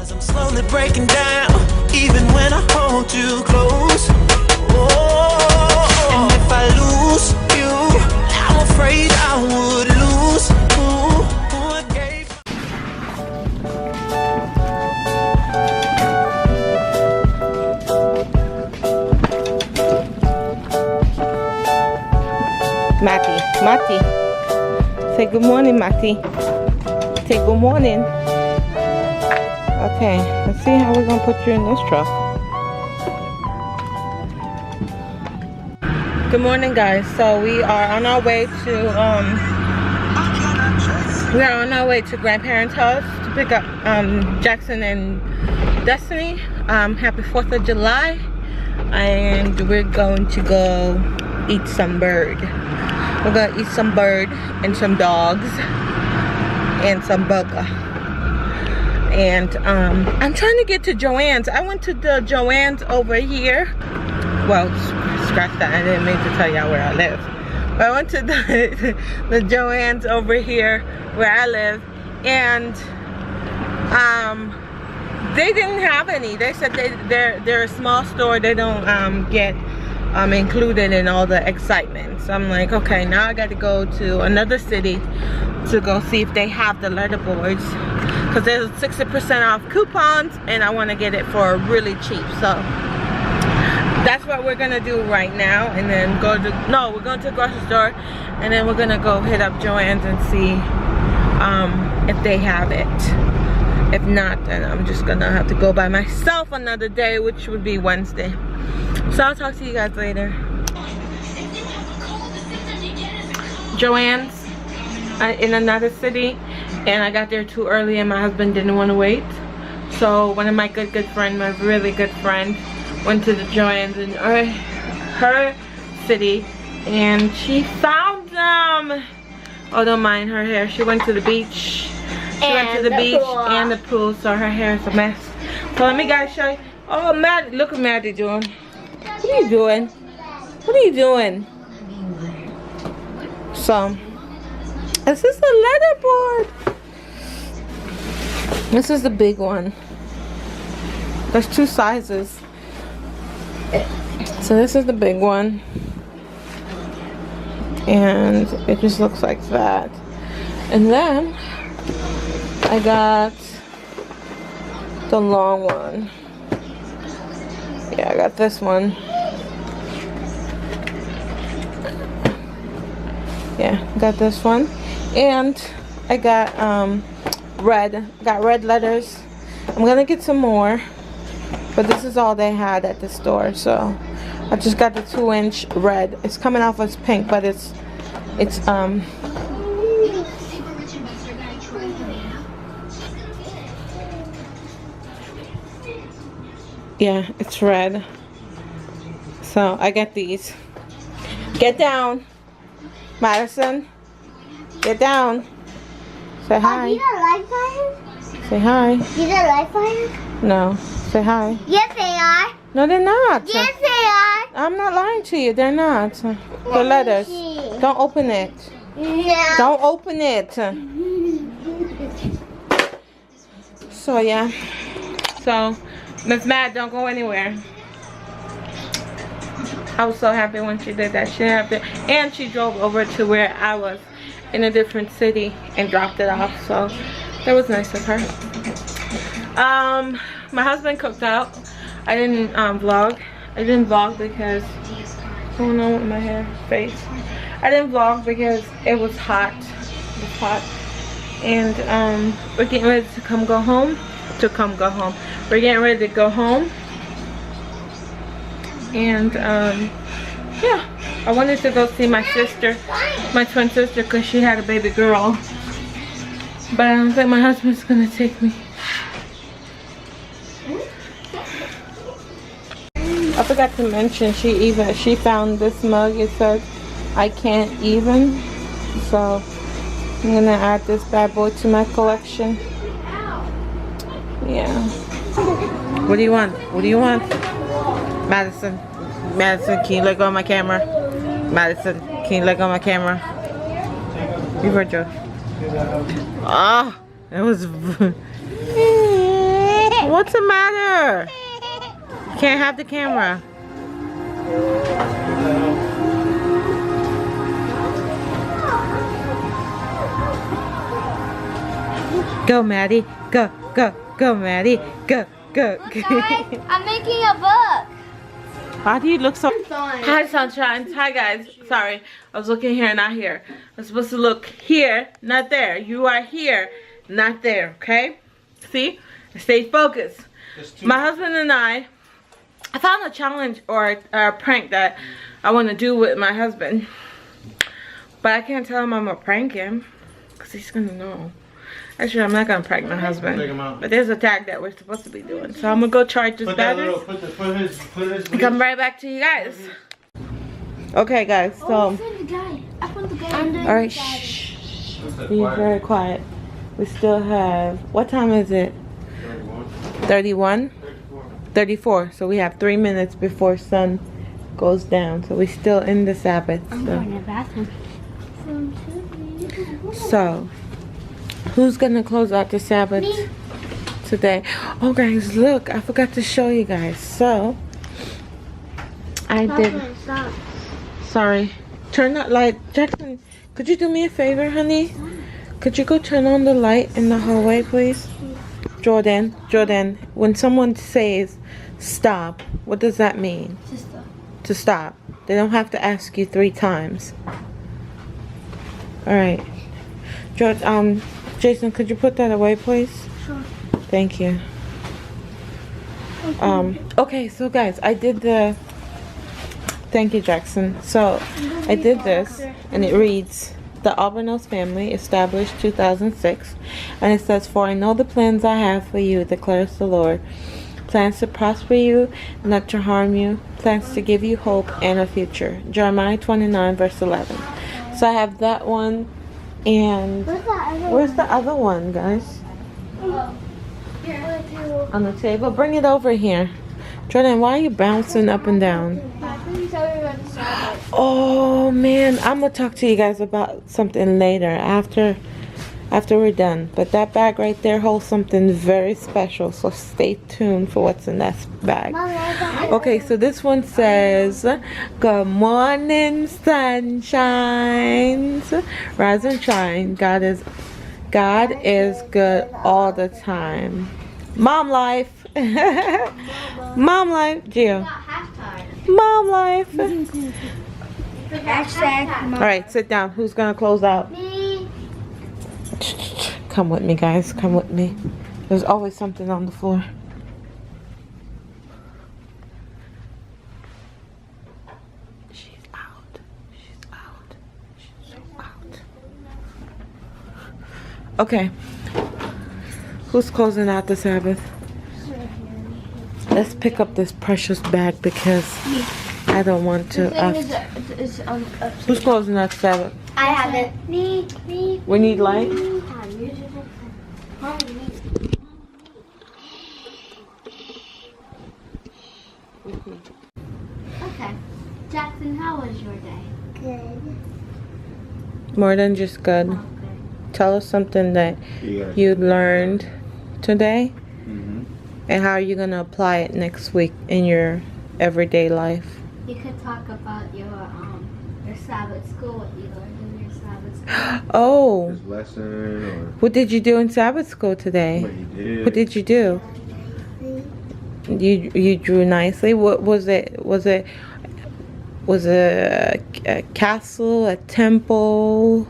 'Cause I'm slowly breaking down, even when I hold you close. Oh, and if I lose you, I'm afraid I would lose who I gave. Mati, say good morning, Mati. Say good morning. Okay, let's see how we're gonna put you in this truck. Good morning, guys. So we are on our way to grandparents' house to pick up Jaxson and Destiny. Happy 4th of July, and we're going to go eat some bird. We're gonna eat some bird and some dogs and some burger. And I'm trying to get to Joanne's. I went to the Joanne's over here. Well, scratch that. I didn't mean to tell y'all where I live. But I went to the Joanne's over here where I live, and they didn't have any. They said they're a small store. They don't get included in all the excitement. So I'm like, okay, now I got to go to another city to go see if they have the letterboards, because there's 60% off coupons and I want to get it for really cheap. So that's what we're gonna do right now, and then we're going to the grocery store, and then we're gonna go hit up Joanne's and see if they have it. If not, then I'm just gonna have to go by myself another day, which would be Wednesday. So I'll talk to you guys later. Joanne's in another city, and I got there too early and my husband didn't want to wait. So one of my good friend, my really good friend, went to the Joanne's in her city, and she found them. Oh, don't mind her hair. She went to the beach. She went to the beach and the pool, so her hair is a mess. So let me guys show you. Oh, Maddie, look what Maddie doing. What are you doing? What are you doing? So, this is the letterboard. This is the big one. There's two sizes. So this is the big one. And it just looks like that. And then I got the long one. Yeah, I got this one. Yeah, got this one. And I got red letters. I'm gonna get some more, but this is all they had at the store, so I just got the 2-inch red. It's coming off as pink, but it's yeah, it's red. So I got these. Get down, Madison. Get down. Say hi. These are live fires? Say hi. These are live fires? No. Say hi. Yes, they are. No, they're not. Yes, they are. I'm not lying to you. They're not. The letters. Don't open it. No. Don't open it. So yeah. So Miss Mad, don't go anywhere. I was so happy when she did that. She didn't have to, and she drove over to where I was in a different city and dropped it off. So that was nice of her. My husband cooked out. I didn't vlog. I didn't vlog because what's going on with my hair, face. I didn't vlog because it was hot. It was hot. And we're getting ready to go home. We're getting ready to go home. And yeah, I wanted to go see my sister, my twin sister, because she had a baby girl. But I don't think my husband's gonna take me. I forgot to mention, she found this mug. It says I can't even. So I'm gonna add this bad boy to my collection. Yeah. What do you want? What do you want? Madison, can you let go of my camera? Madison, can you let go of my camera? You heard Joe. Ah, it was. What's the matter? Can't have the camera. Go, Maddie. Go, go, go, Maddie. Go, go. Guys, I'm making a book. Why do you look so... Fine. Hi, sunshine. Hi, guys. Sorry. I was looking here, not here. I'm supposed to look here, not there. You are here, not there, okay? See? Stay focused. My husband and I found a challenge or a prank that I want to do with my husband. But I can't tell him I'm going to prank him because he's going to know. Actually, I'm not going to prank my husband. But there's a tag that we're supposed to be doing. So I'm going to go charge this battery. And come right back to you guys. Okay, guys. So. Alright, shh. Be very quiet. We still have. What time is it? 31? 34. So we have 3 minutes before sun goes down. So we're still in the Sabbath. I'm going to the bathroom. So, who's gonna close out the Sabbath today? Oh, guys, look! I forgot to show you guys. So, I did. Sorry. Turn that light, Jackson. Could you do me a favor, honey? Could you go turn on the light in the hallway, please? Jordan, when someone says stop, what does that mean? To stop. They don't have to ask you 3 times. Alright. George, Jason, could you put that away, please? Sure. Thank you. Okay, so guys, I did the... Thank you, Jackson. So, I did this, and it reads... The Albornoz family, established 2006, and it says, "For I know the plans I have for you, declares the Lord. Plans to prosper you, not to harm you. Plans to give you hope and a future." Jeremiah 29, verse 11. So I have that one, and where's the other one, guys? On the table. Bring it over here. Jordan, why are you bouncing up and down? Oh man, I'm gonna talk to you guys about something later after we're done. But that bag right there holds something very special, so stay tuned for what's in that bag. Okay, so this one says, "Good morning, sunshines. Rise and shine. God is good all the time. Mom life." Mom life, Gio. Mom life. Alright, sit down. Who's gonna close out? Me. Come with me, guys. Come with me. There's always something on the floor. She's out. She's out. She's so out. Okay. Who's closing out the Sabbath? Let's pick up this precious bag because I don't want to. Who's closing out the Sabbath? I have it. Me. We need light? Okay. Jackson, how was your day? Good. More than just good. Okay. Tell us something that you learned today. And how are you going to apply it next week in your everyday life? You could talk about your Sabbath school, what you learned in your Sabbath school. Oh. His lesson or What did you do in Sabbath school today? what he did. What did you do? You drew nicely. What was it? Was it a castle, a temple?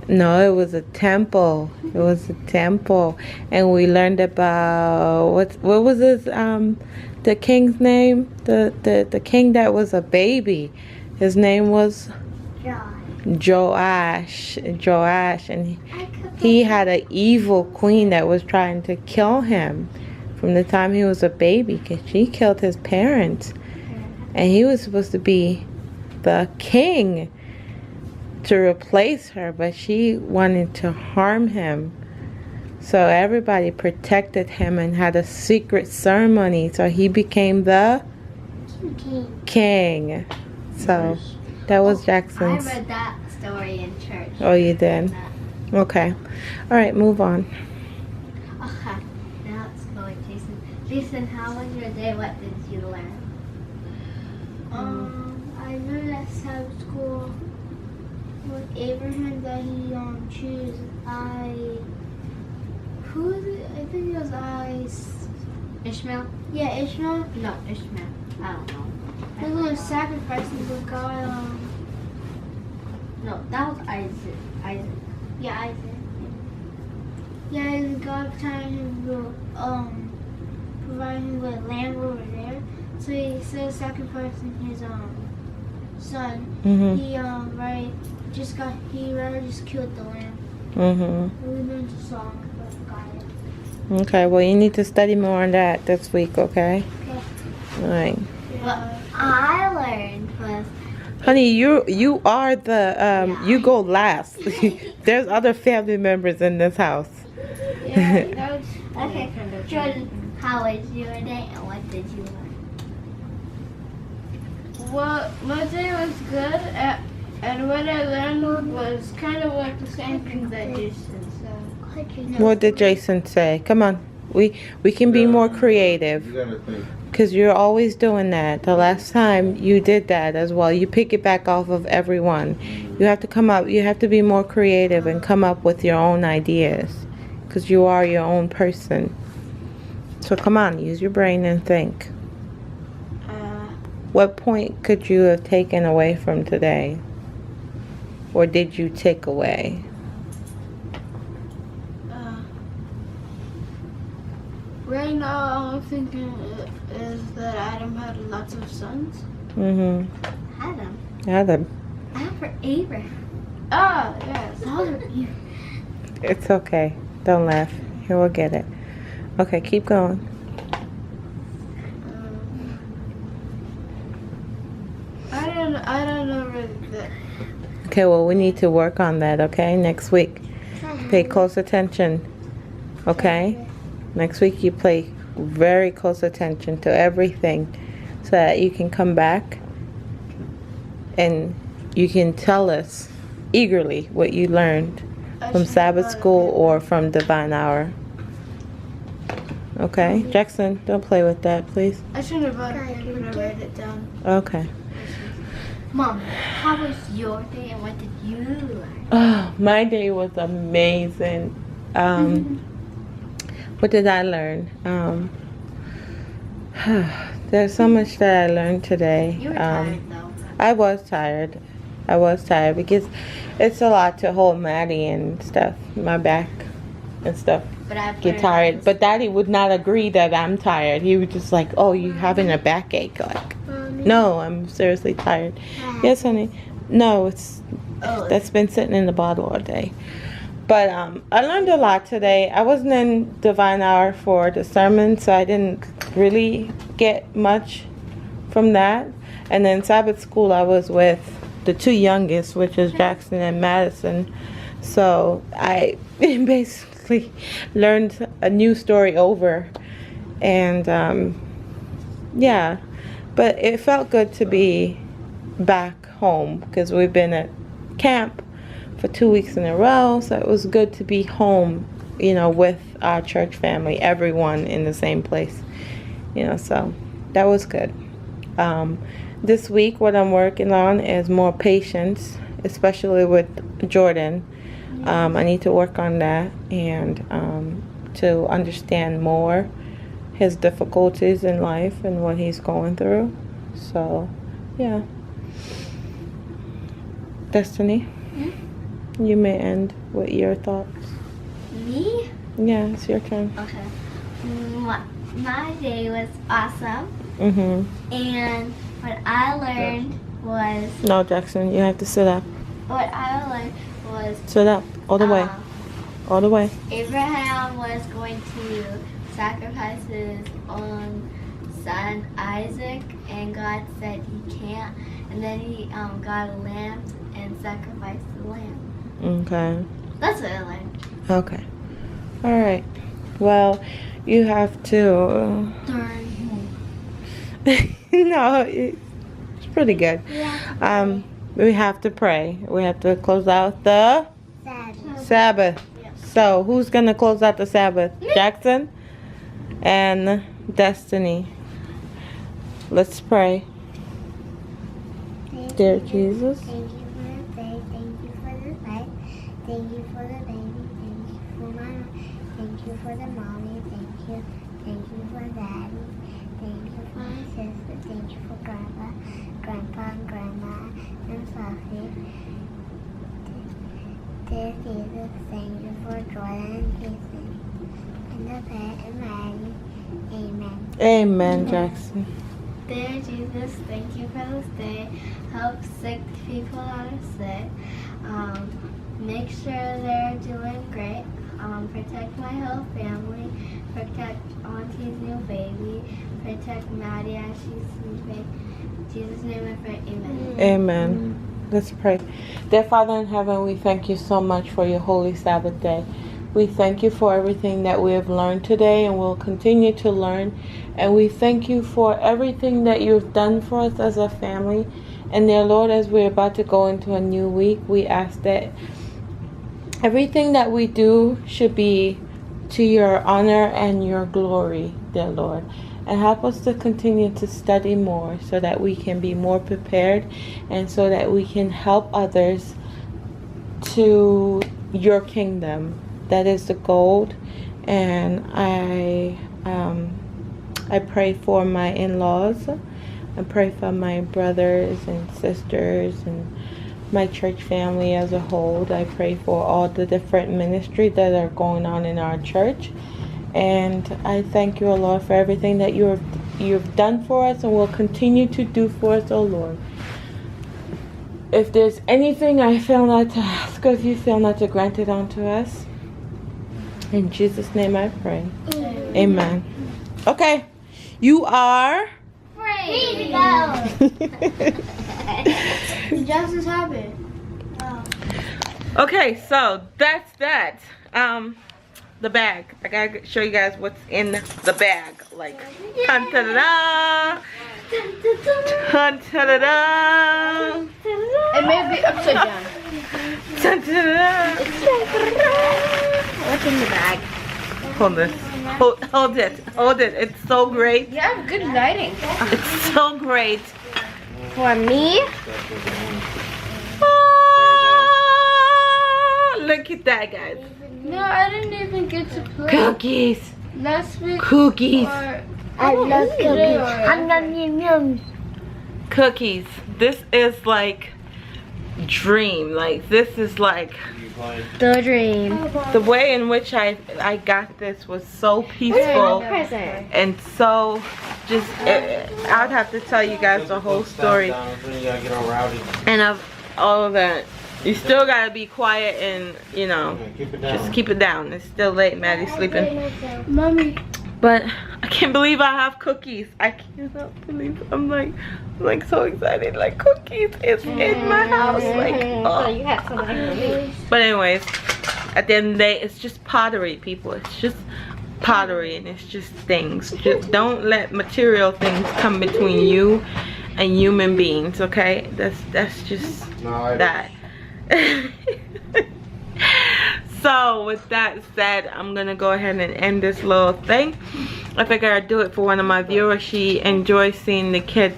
No, it was a temple. It was a temple, and we learned about what was his the king's name? The king that was a baby. His name was Joash, and he had an evil queen that was trying to kill him from the time he was a baby, because she killed his parents, and he was supposed to be the king to replace her, but she wanted to harm him. So everybody protected him and had a secret ceremony, so he became the king. So that was Jackson's. I read that story in church. Oh, you did? Okay. All right, move on. Okay. Now it's Jason. Jason, how was your day? What did you learn? I learned at Sabbath school with Abraham that he choose who is it? I think it was Ishmael? Yeah, Ishmael. No, Ishmael. I don't know. He was going to sacrifice him with God. No, that was Isaac. Yeah, Isaac. Yeah, and God telling him to provide him with land over there. So he instead of sacrificing his son, he rather just killed the lamb. We learned the song, but forgot it. Okay, well, you need to study more on that this week, okay? Okay. All right. What I learned was. Honey, you are the you go last. There's other family members in this house. Yeah, that was okay. Jordan, how was your day and what did you learn? Well, my day was good, and what I learned was kind of like the same thing that Jason said. What did Jason say? Come on, we can be more creative. You gotta think. Because you're always doing that. The last time you did that as well. You pick it back off of everyone. You have to come up. You have to be more creative and come up with your own ideas. Because you are your own person. So come on, use your brain and think. What point could you have taken away from today? Or did you take away? Right now, all I'm thinking is that Adam had lots of sons. Adam. After Abraham. Ah, yes. Those are you. It's okay. Don't laugh. Here, we'll get it. Okay, keep going. I don't know really that. Okay, well, we need to work on that, okay? Next week. Pay close attention, okay? Next week you pay very close attention to everything so that you can come back and you can tell us eagerly what you learned from Sabbath school or from Divine Hour. Okay? Jackson, don't play with that, please. I shouldn't have brought it in, but I write it down. Okay. Mom, how was your day and what did you learn? Oh, my day was amazing. What did I learn? There's so much that I learned today. You were tired though. I was tired. Because it's a lot to hold Maddie and stuff. My back and stuff But I get tired. But Daddy would not agree that I'm tired. He was just like, oh, you having a backache? Like, no, I'm seriously tired. Yes, honey. No, that's been sitting in the bottle all day. But I learned a lot today. I wasn't in Divine Hour for the sermon, so I didn't really get much from that. And then Sabbath school, I was with the two youngest, which is Jaxson and Madison. So I basically learned a new story over. And yeah, but it felt good to be back home because we've been at camp for 2 weeks in a row, so it was good to be home, you know, with our church family, everyone in the same place, you know, so that was good. This week what I'm working on is more patience, especially with Jordan. I need to work on that and to understand more his difficulties in life and what he's going through. So yeah. Destiny? You may end with your thoughts. Me? Yeah, it's your turn. Okay. My day was awesome. And what I learned was... No, Jackson, you have to sit up. What I learned was... Sit up, all the way. All the way. Abraham was going to sacrifice his own son, Isaac, and God said he can't. And then he got a lamb and sacrificed the lamb. Okay. That's what I learned. Okay. All right. Well, you have to... No, it's pretty good. Yeah. We have to pray. We have to close out the Sabbath. So, who's going to close out the Sabbath? Jackson? and Destiny. Let's pray. Dear Jesus, Thank you for the day. Thank you for the life. Thank you for the baby. Thank you for my. Thank you for the mommy. Thank you. Thank you for daddy. Thank you for my sister. Thank you for grandpa, grandpa, and grandma, and Fluffy. Dear Jesus, thank you for Jordan and Jason, and the pet and Maggie. Amen. amen, Jackson. Dear Jesus, thank you for this day. Help sick people that are sick. Make sure they're doing great. Protect my whole family. Protect Auntie's new baby. Protect Maddie as she's sleeping. In Jesus' name I pray, amen. Amen. Let's pray. Dear Father in heaven, we thank you so much for your holy Sabbath day. We thank you for everything that we have learned today and will continue to learn. And we thank you for everything that you've done for us as a family. And dear Lord, as we're about to go into a new week, we ask that everything that we do should be to your honor and your glory, dear Lord. And help us to continue to study more so that we can be more prepared and so that we can help others to your kingdom. That is the goal. And I pray for my in-laws. I pray for my brothers and sisters and my church family as a whole. I pray for all the different ministries that are going on in our church. And I thank you, O Lord, for everything that you've done for us and will continue to do for us, O Lord. If there's anything I fail not to ask of you, fail not to grant it unto us. In Jesus' name I pray. Amen. Okay. You are Free to go. Just as happy. okay, so that's that. The bag. I gotta show you guys what's in the bag. Like, dun ta da da, dun ta da da. It may be upside down. Dun ta da. What's in the bag? Hold this. Hold it. Hold it. It's so great. You have good lighting. It's so great. For me? Ah, look at that, guys. No, I didn't even get to play. Cookies. Last week. Cookies. Or I love cookies. I'm yum. Cookies. This is like dream. Like, this is like The dream. the way in which I got this was so peaceful Present. and so just I'd have to tell you guys the whole story and of all of that. You still gotta be quiet and, you know, just keep it down. It's still late. Maddie's sleeping. Mommy. But I can't believe I have cookies. I cannot believe I'm like so excited. Like, cookies is in my house. Like, So you have some for me. But anyways, at the end of the day, it's just pottery, people. It's just pottery and it's just things. Just don't let material things come between you and human beings, okay? That's just that. So with that said, I'm gonna go ahead and end this little thing. I figured I'd do it for one of my viewers. She enjoys seeing the kids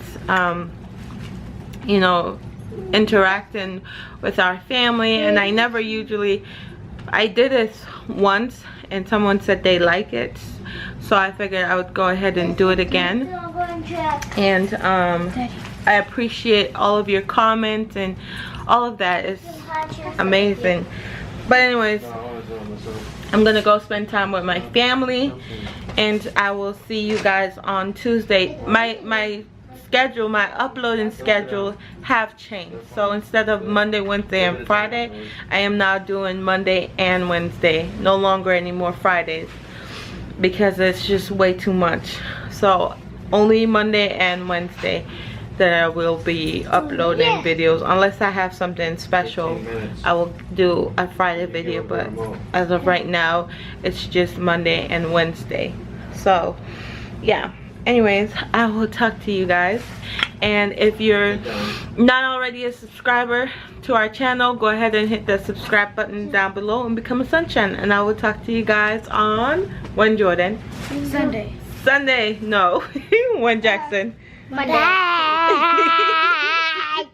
you know, interacting with our family, and I never usually, I did this once and someone said they like it, so I figured I would go ahead and do it again. And I appreciate all of your comments and all of that. Is amazing. But anyways, I'm gonna go spend time with my family and I will see you guys on Tuesday. My schedule, my uploading schedule have changed. So instead of Monday, Wednesday, and Friday, I am now doing Monday and Wednesday. No longer any more Fridays because it's just way too much. So only Monday and Wednesday that I will be uploading videos, unless I have something special. I will do a Friday video, but as of right now, it's just Monday and Wednesday. So yeah, anyways, I will talk to you guys, and if you're not already a subscriber to our channel, go ahead and hit the subscribe button down below and become a sunshine, and I will talk to you guys on When, Jordan? Sunday. Sunday. No. When, Jackson? Monday.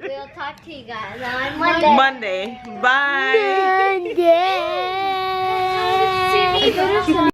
We'll talk to you guys on Monday. Monday. Bye. Monday.